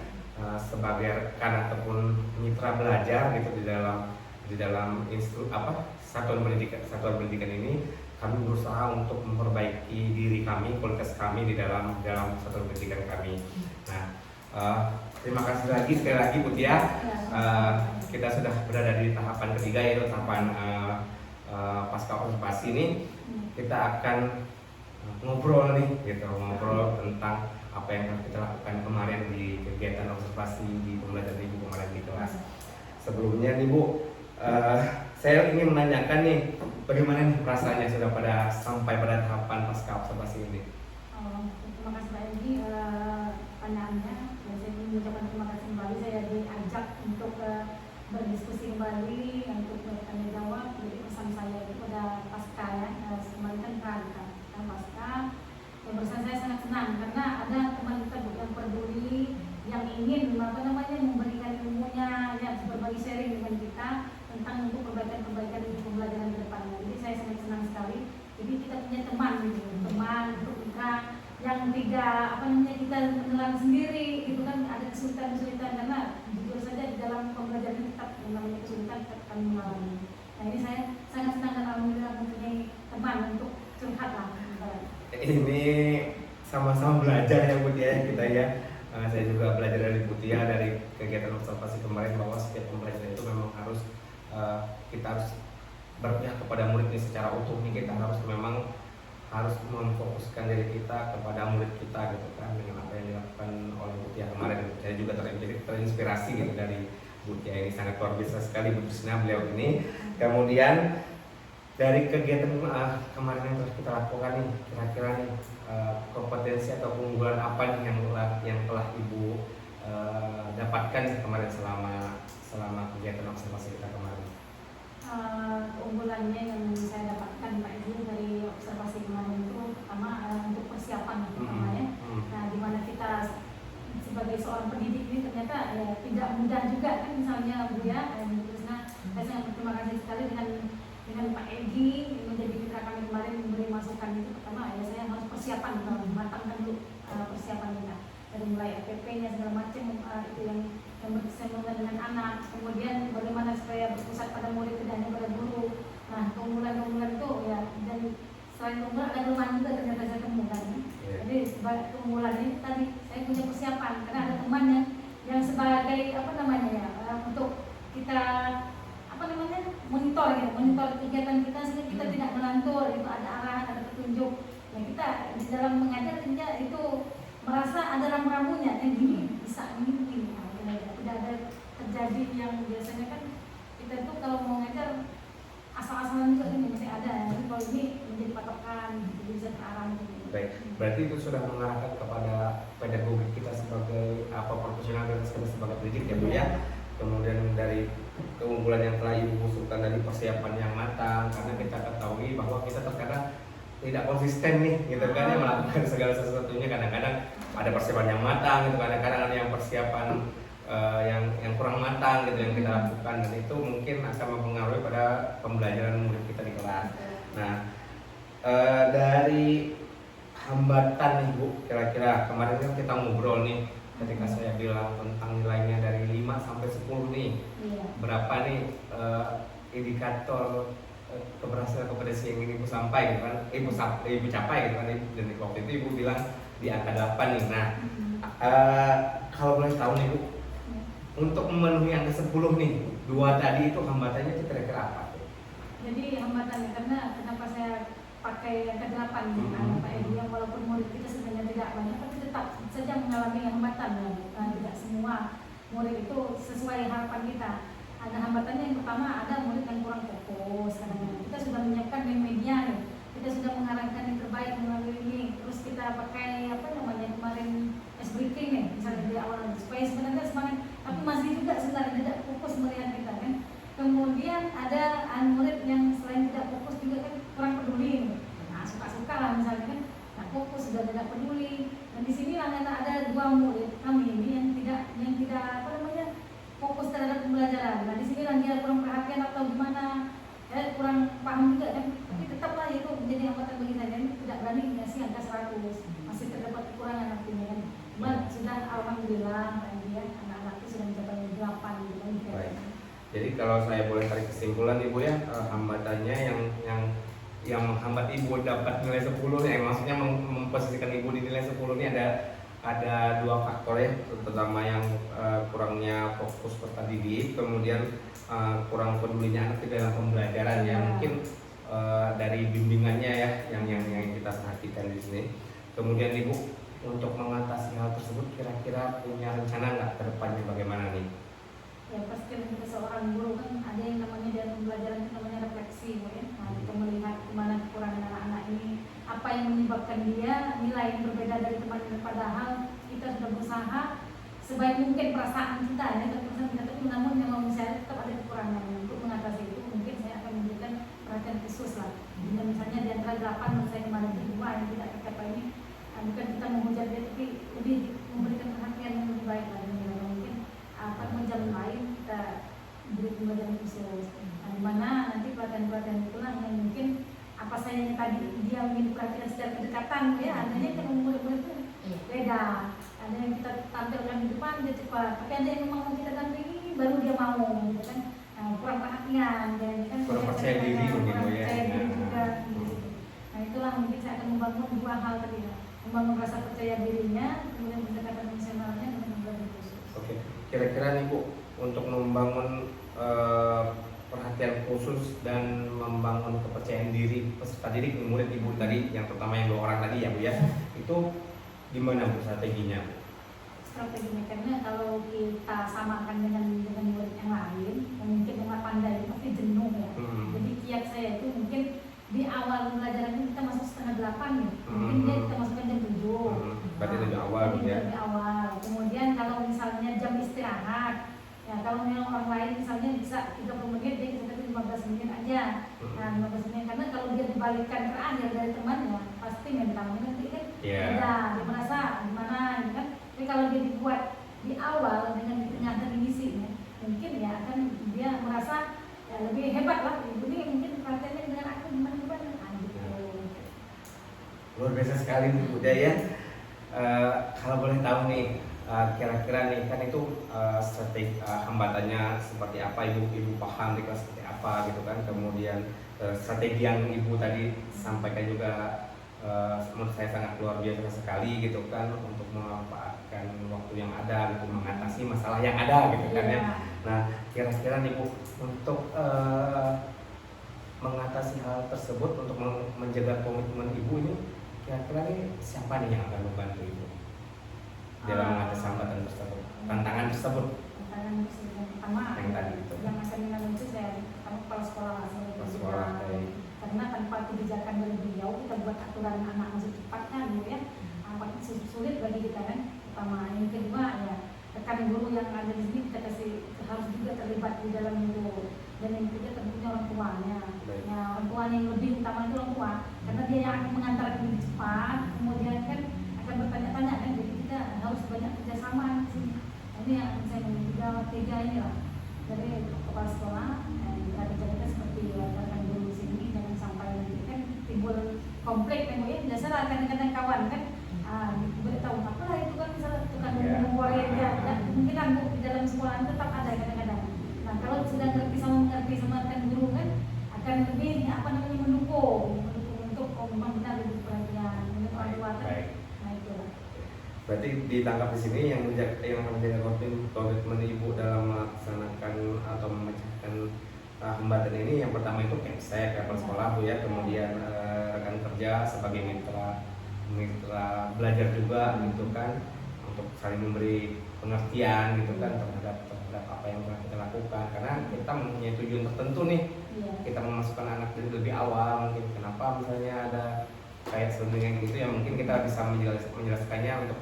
sebagai rekan ataupun mitra belajar gitu di dalam satuan pendidikan ini. Kami berusaha untuk memperbaiki diri kami, kualitas kami di dalam satuan pendidikan kami. Nah, terima kasih sekali lagi Bu Tia. Kita sudah berada di tahapan ketiga, yaitu tahapan pasca observasi ini. Kita akan ngobrol tentang apa yang kita lakukan kemarin di kegiatan observasi di pembelajaran Ibu kemarin di kelas. Sebelumnya nih Bu, saya ingin menanyakan nih, bagaimana nih perasaannya sudah sampai pada tahapan pasca observasi ini? Terima kasih Pak Edi pertanyaannya. Saya ingin mengucapkan terima kasih kembali, saya diajak untuk berdiskusi kembali untuk bertanya jawab. Jadi pesan saya itu pada pasca ya, kemarin kan pasca. Yang pesan saya sangat senang karena ada teman kita yang peduli, yang ingin memberikan ilmunya, ya, berbagi sharing dengan kita tentang untuk perbaikan di pembelajaran ke depannya. Jadi saya sangat senang sekali. Jadi kita punya teman untuk kita yang tidak kita menelan sendiri gitu kan, ada kesulitan karena jujur saja di dalam pembelajaran tetap yang namanya kesulitan tetap kami mengalami. Nah ini saya sangat senang dan alhamdulillah mempunyai teman untuk curhat lah. Ini sama-sama belajar ya Bu Tia kita ya. Saya juga belajar dari Bu Tia dari kegiatan observasi kemarin bahwa setiap pembelajaran itu memang harus kita harus berpihak kepada murid ini secara utuh nih. Kita harus memfokuskan diri kita kepada murid kita gitu kan, dengan apa yang dilakukan oleh Bu Tia kemarin. Saya juga terinspirasi gitu dari Bu Tia ini, sangat luar biasa sekali Bu Trisna beliau ini. Kemudian dari kegiatan kemarin yang telah kita lakukan nih, kira-kira nih kompetensi atau keunggulan apa nih yang telah Ibu dapatkan kemarin selama kegiatan observasi kita kemarin? Keunggulannya yang saya dapatkan Pak Ibu dari observasi kemarin itu pertama untuk persiapan pertama ya. Nah, di mana kita sebagai seorang pendidik ini ternyata ya, tidak mudah juga kan, misalnya Bu ya. Saya sangat berterima kasih sekali dengan Pak Edi menjadi mitra kami kemarin, memberi masukan itu. Pertama ya, saya harus persiapan, matangkan dulu persiapan kita dari mulai RPP-nya segala macam, itu yang bersama dengan anak. Kemudian bagaimana supaya berpusat pada murid, tidak hanya pada guru. Nah, keunggulan itu ya, dan selain keunggulan ada kelemahan juga ternyata saya temukan. Jadi sebagai keunggulan ini tadi saya punya persiapan karena ada teman yang sebagai untuk kita monitor kegiatan kita sehingga kita tidak melantur, itu ada arahan, ada petunjuk. Nah, kita di dalam mengajar itu merasa ada rambu-rambunya, yang gini bisa ini. Tidak ada terjadi yang biasanya kan kita itu kalau mau ngajar asal-asalan juga ini masih ada. Jadi kalau ini menjadi patokan, jadi bisa terarah. Baik, berarti itu sudah mengarahkan kepada pedagogi kita sebagai profesionalitas kita sebagai pendidik ya Bu ya. Kemudian dari keunggulan yang telah Ibu usulkan dari persiapan yang matang, karena kita ketahui bahwa kita terkadang tidak konsisten nih gitu kan ya, melakukan segala sesuatunya. Kadang-kadang ada persiapan yang matang gitu, kadang-kadang ada yang persiapan yang kurang matang gitu yang kita lakukan, dan itu mungkin akan mempengaruhi pada pembelajaran murid kita di kelas. Nah, dari hambatan nih Bu, kira-kira kemarin kan kita ngobrol nih ketika saya bilang tentang nilainya dari 5 sampai 10 nih, berapa nih indikator keberhasilan kompetensi yang ingin Ibu sampai gitu kan, Ibu capai gitu kan, dan waktu itu Ibu bilang di angka 8 nih. Nah, kalau boleh tahu nih Bu, untuk memenuhi angka 10 nih, 2 tadi itu hambatannya itu kira-kira apa? Jadi hambatannya karena kenapa saya pakai angka 8 Pak Edi, yang walaupun murid kita sebenarnya tidak banyak, tapi tetap saja mengalami hambatan ya. Tidak semua murid itu sesuai harapan kita. Ada hambatannya. Yang pertama, ada murid yang kurang fokus. Kadang-kadang kita sudah menyiapkan media nih, kita sudah mengarahkan yang terbaik melalui ini, terus kita pakai apa namanya kemarin ice breaking nih, misalnya di awal supaya sebenarnya semangat, tapi masih juga sebenarnya tidak fokus melihat kita kan. Kemudian ada murid yang selain tidak fokus juga kan kurang peduli nih. Nah, suka-suka lah misalnya kan, nah fokus sudah tidak peduli. Dan di sini ada 2 murid kami ini yang tidak apa namanya fokus terhadap pembelajaran. Nah di sini dia kurang perhatian atau gimana, ya kurang paham juga kan, tapi tetaplah itu menjadi hambatan bagi saya. Ini tidak berani ngasih angka 100, masih terdapat kekurangan artinya kan. Cuma sudah alhamdulillah ya, anak-anak itu sudah mencapai 8 gitu kan. Baik. Jadi kalau saya boleh tarik kesimpulan Ibu ya, hambatannya yang menghambat Ibu dapat nilai 10 nih, maksudnya memposisikan Ibu di nilai 10 ini ada 2 faktor ya, terutama yang kurangnya fokus peserta didik, kemudian kurang pedulinya anak di dalam pembelajaran ya, mungkin dari bimbingannya ya yang kita perhatikan di sini. Kemudian Ibu untuk mengatasi hal tersebut kira-kira punya rencana nggak ke depannya bagaimana nih? Ya pasti kita seorang guru kan ada yang namanya dalam pembelajaran itu namanya refleksi ya. Nah, kita melihat kemana kekurangan anak-anak ini, apa yang menyebabkan dia nilai yang berbeda dari teman-teman, padahal kita sudah berusaha sebaik mungkin perasaan kita ya, tapi namun memang misalnya tetap ada kekurangan. Untuk mengatasi itu mungkin saya akan memberikan perhatian khusus lah. Misalnya di antara 8 menurut saya kemarin di 2 yang tidak tercapai ini, bukan kita menghujat dia, tapi lebih memberikan perhatian yang lebih baik lagi. Mungkin akan jam lain kita beri pembelajaran khusus. Nah, dimana nanti pelatihan-pelatihan itulah yang mungkin apa saya yang tadi dia ingin perhatian secara kedekatan ya, adanya kan murid-murid itu beda. Ada yang kita tampilkan di depan dia cepat, tapi ada yang memang kita dampingi baru dia mau gitu kan. Nah, kurang perhatian dan kan Kurang percaya diri mungkin ya. Percaya diri juga gitu. Nah, itulah mungkin saya akan membangun 2 hal tadi ya. Membangun rasa percaya dirinya, kemudian pendekatan emosionalnya dengan pembelajaran khusus. Oke, kira-kira nih Bu, untuk membangun perhatian khusus dan membangun kepercayaan diri peserta didik murid Ibu tadi, yang terutama yang 2 orang tadi ya Bu ya, itu gimana Bu strateginya Bu? Strateginya karena kalau kita samakan dengan murid yang lain, mungkin dengan pandai pasti jenuh ya. Jadi kiat saya itu mungkin di awal pembelajaran ini kita masuk setengah 8 ya, mungkin dia kita masukkan jam 7. Berarti lebih awal ya. ya. Lebih awal. Kemudian kalau misalnya jam istirahat, ya kalau memang orang lain misalnya bisa 30 menit, dia bisa 15 menit aja. Nah 15 menit, karena kalau dia dibalikkan terakhir dari temannya, pasti mentalnya nanti kan beda, dia merasa gimana gitu kan. Tapi kalau dia dibuat di awal dengan di tengah dan diisi, mungkin ya akan dia merasa ya, lebih hebat lah. Ini mungkin perhatiannya dengan aku gimana gitu. Luar biasa sekali Bu Daya. Kalau boleh tahu nih, kira-kira nih kan itu strategi hambatannya seperti apa, ibu paham di kelas seperti apa gitu kan. Kemudian strategi yang Ibu tadi sampaikan juga menurut saya sangat luar biasa sekali gitu kan, untuk memanfaatkan waktu yang ada gitu, mengatasi masalah yang ada gitu kan ya. Nah kira-kira nih Bu, untuk mengatasi hal tersebut, untuk menjaga komitmen Ibu ini, kira-kira nih siapa nih yang akan membantu Ibu dalam mengatasi hambatan tersebut, tantangan tersebut? Tantangan tersebut yang pertama yang tadi itu, yang akan dengan itu saya kepala sekolah karena tanpa kebijakan dari beliau kita buat aturan anak masuk cepatnya gitu ya, sulit bagi kita kan. Pertama, yang kedua ya rekan guru yang ada di sini kita kasih harus juga terlibat di dalam itu, dan yang ketiga tentunya orang tuanya. Ya, orang tuanya yang lebih utama itu orang tua, karena dia yang akan mengantarkan lebih cepat, kemudian kan akan bertanya-tanya kan, jadi kita harus banyak kerjasama di sini. Ini yang saya tiga ini lah dari kepala sekolah, kerja-kerja seperti rekan guru di sini, jangan sampai nanti kan timbul konflik kan ya. Biasa kadang-kadang kawan kan beritahu apa lah itu kan, misalnya tukang memori ya, kemungkinan Bu di dalam sekolah tetap ada kadang-kadang. Nah kalau sudah mengerti sama rekan guru kan akan lebih apa namanya mendukung untuk memang benar lebih perhatian untuk orang tua kan. Nah itu lah. Berarti ditangkap di sini yang menjaga komitmen Ibu dalam melaksanakan atau memecahkan hambatan ini, yang pertama itu kepsek kepala sekolah Bu ya, kemudian rekan kerja sebagai mitra belajar juga gitu kan, untuk saling memberi pengertian gitu kan terhadap apa yang telah kita lakukan, karena kita mempunyai tujuan tertentu nih. Iya. Kita memasukkan anak dari lebih awal, mungkin kenapa misalnya ada kayak sebenarnya gitu ya, mungkin kita bisa menjelaskannya untuk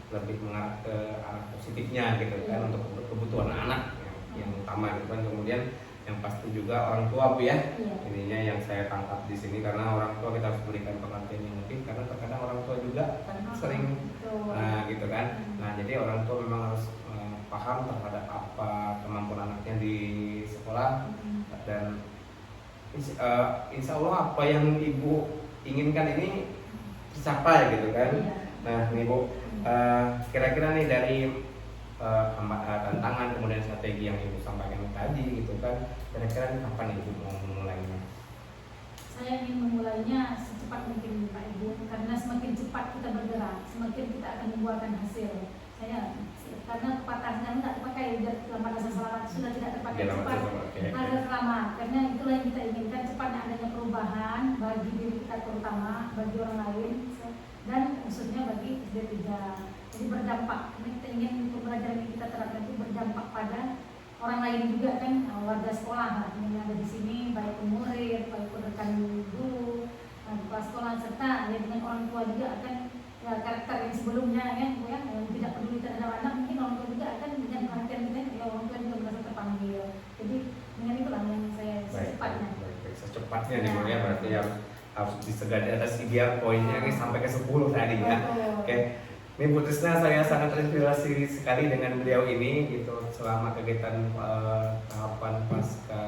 lebih mengarah ke arah positifnya gitu kan, untuk kebutuhan anak yang utama gitu kan. Kemudian yang pasti juga orang tua Bu ya, ininya yang saya tangkap di sini, karena orang tua kita harus berikan pengertian yang lebih, karena terkadang orang tua juga sering gitu kan. Nah jadi orang tua memang harus paham terhadap apa kemampuan anaknya di sekolah, dan insya Allah apa yang Ibu inginkan ini tercapai gitu kan. Nah nih Bu, kira-kira nih dari tantangan kemudian strategi yang Ibu sampaikan tadi gitu kan, kira-kira nih kapan Ibu mau memulainya? Saya ingin memulainya secepat mungkin Pak Ibu, karena semakin cepat kita bergerak, semakin kita akan membuahkan hasil. Karena pepatahnya tidak terpakai, lambat asal selamat sudah tidak terpakai, cepat harus lama. Karena itulah yang kita inginkan, cepatnya adanya perubahan bagi diri kita terutama, bagi orang lain, dan khususnya bagi SD 3. Jadi berdampak, karena kita ingin pembelajaran yang kita terapkan itu berdampak pada orang lain juga kan, warga sekolah yang ada di sini, baik murid, baik rekan guru, kepala sekolah, serta ya dengan orang tua juga akan ya, karakter yang sebelumnya ya, yang tidak peduli terhadap anak, mungkin orang tua juga akan dengan perhatian kita, ya orang tua juga merasa terpanggil. Jadi dengan itulah yang saya secepatnya. Secepatnya nih Bu ya, berarti harus disegah di atas ideal poinnya nih sampai ke 10 tadi ya. Oke. Ini Bu Trisna, saya sangat terinspirasi sekali dengan beliau ini gitu, selama kegiatan tahapan pasca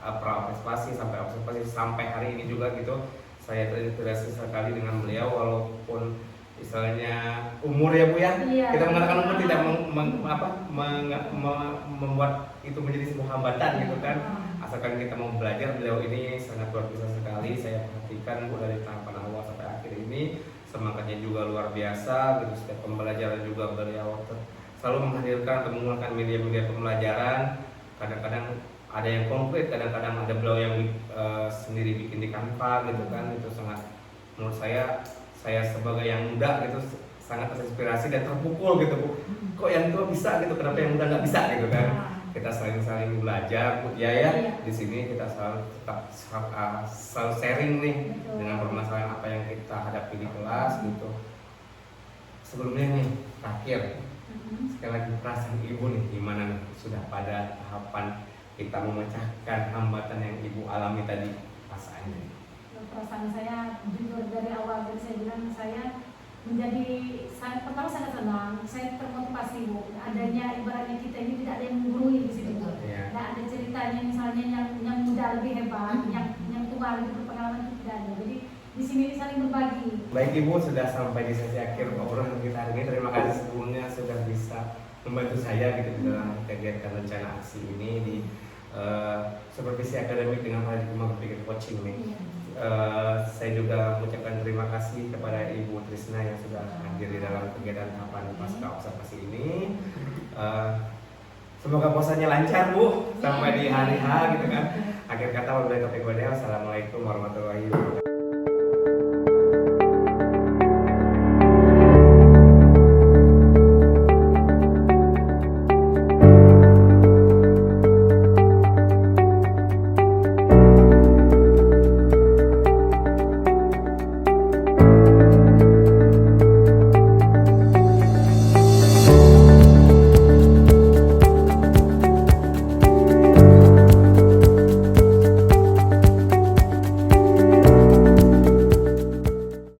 pra-observasi sampai observasi sampai hari ini juga gitu. Saya terinspirasi sekali dengan beliau, walaupun misalnya umur ya Bu ya, kita mengatakan umur tidak membuat itu menjadi sebuah hambatan gitu kan. Asalkan kita mau belajar, beliau ini sangat luar biasa sekali. Saya perhatikan Bu dari tahapan awal sampai akhir ini, semangatnya juga luar biasa gitu. Setiap pembelajaran juga beliau selalu menghadirkan atau menggunakan media-media pembelajaran. Kadang-kadang ada yang konkret, kadang-kadang ada beliau yang sendiri bikin di Canva gitu kan. Itu sangat, menurut saya sebagai yang muda gitu sangat terinspirasi dan terpukul gitu Bu. Kok yang tua bisa gitu, kenapa yang muda nggak bisa gitu kan? Kita saling belajar Bu ya. Di sini kita selalu sharing nih dengan permasalahan apa yang kita hadapi di kelas gitu. Sebelumnya nih terakhir, sekali lagi perasaan Ibu nih gimana nih, sudah pada tahapan kita memecahkan hambatan yang Ibu alami tadi, perasaannya? Perasaan saya jujur dari awal, dari saya bilang saya pertama sangat senang, saya termotivasi Bu. Adanya ibaratnya kita ini tidak ada yang menggurui di sini Bu. Tidak ada ceritanya misalnya yang muda lebih hebat, yang tua lebih berpengalaman, itu tidak ada. Jadi di sini saling berbagi. Baik Ibu, sudah sampai di sesi akhir obrolan kita hari ini. Terima kasih sebelumnya sudah bisa membantu saya gitu dalam kegiatan rencana aksi ini di supervisi akademik dengan paradigma berpikir coaching nih. Saya juga mengucapkan terima kasih kepada Ibu Trisna yang sudah hadir di dalam kegiatan tahapan pasca observasi ini. Semoga puasanya lancar Bu sampai di hari H gitu kan. Akhir kata wabillahi taufiq wal hidayah. Assalamualaikum warahmatullahi wabarakatuh.